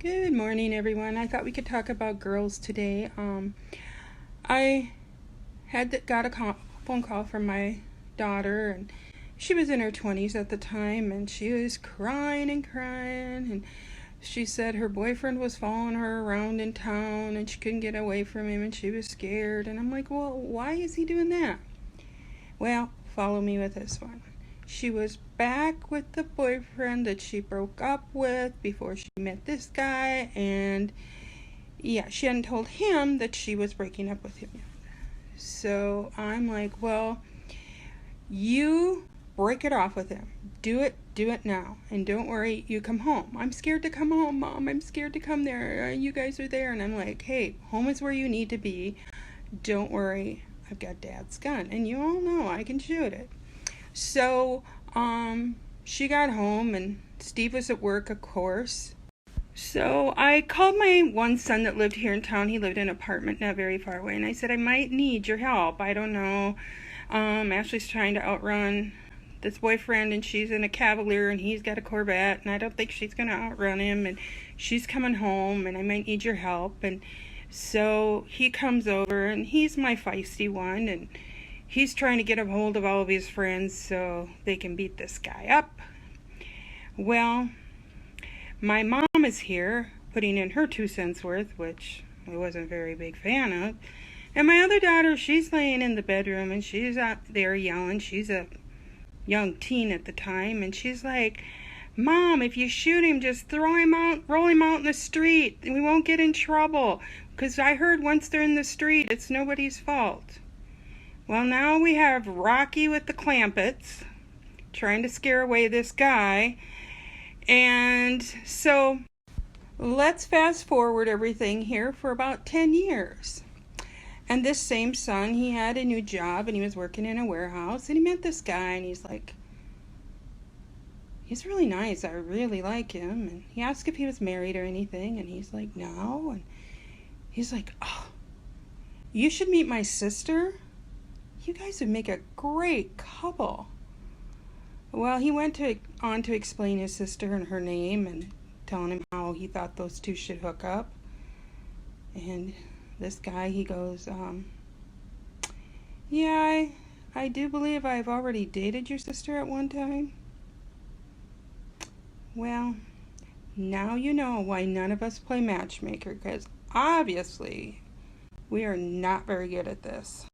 Good morning, everyone. I thought we could talk about girls today. I got a phone call from my daughter, and she was in her 20s at the time, and she was crying and crying, and she said her boyfriend was following her around in town, and she couldn't get away from him, and she was scared. And I'm like, well, why is he doing that? Well, follow me with this one. She was back with the boyfriend that she broke up with before she met this guy, and yeah, she hadn't told him that she was breaking up with him yet. So I'm like, well, you break it off with him. Do it now. And don't worry, you come home. I'm scared to come home, Mom. I'm scared to come there. You guys are there. And I'm like, hey, home is where you need to be. Don't worry, I've got Dad's gun. And you all know I can shoot it. So, she got home, and Steve was at work, of course. So I called my one son that lived here in town. He lived in an apartment not very far away, and I said, I might need your help. I don't know. Ashley's trying to outrun this boyfriend, and she's in a Cavalier, and he's got a Corvette, and I don't think she's going to outrun him, and she's coming home, and I might need your help. And so he comes over, and he's my feisty one, and he's trying to get a hold of all of his friends so they can beat this guy up. Well, my mom is here putting in her 2 cents worth, which I wasn't a very big fan of. And my other daughter, she's laying in the bedroom, and she's out there yelling. She's a young teen at the time, and she's like, Mom, if you shoot him, just throw him out, roll him out in the street, and we won't get in trouble. Because I heard once they're in the street, it's nobody's fault. Well, now we have Rocky with the Clampetts trying to scare away this guy. And so let's fast forward everything here for about 10 years. And this same son, he had a new job, and he was working in a warehouse, and he met this guy, and he's like, he's really nice. I really like him. And he asked if he was married or anything, and he's like, no. And he's like, oh, you should meet my sister. You guys would make a great couple. Well, he went on to explain his sister and her name, and telling him how he thought those two should hook up. And this guy, he goes, yeah, I do believe I've already dated your sister at one time. Well, now you know why none of us play matchmaker, because obviously we are not very good at this.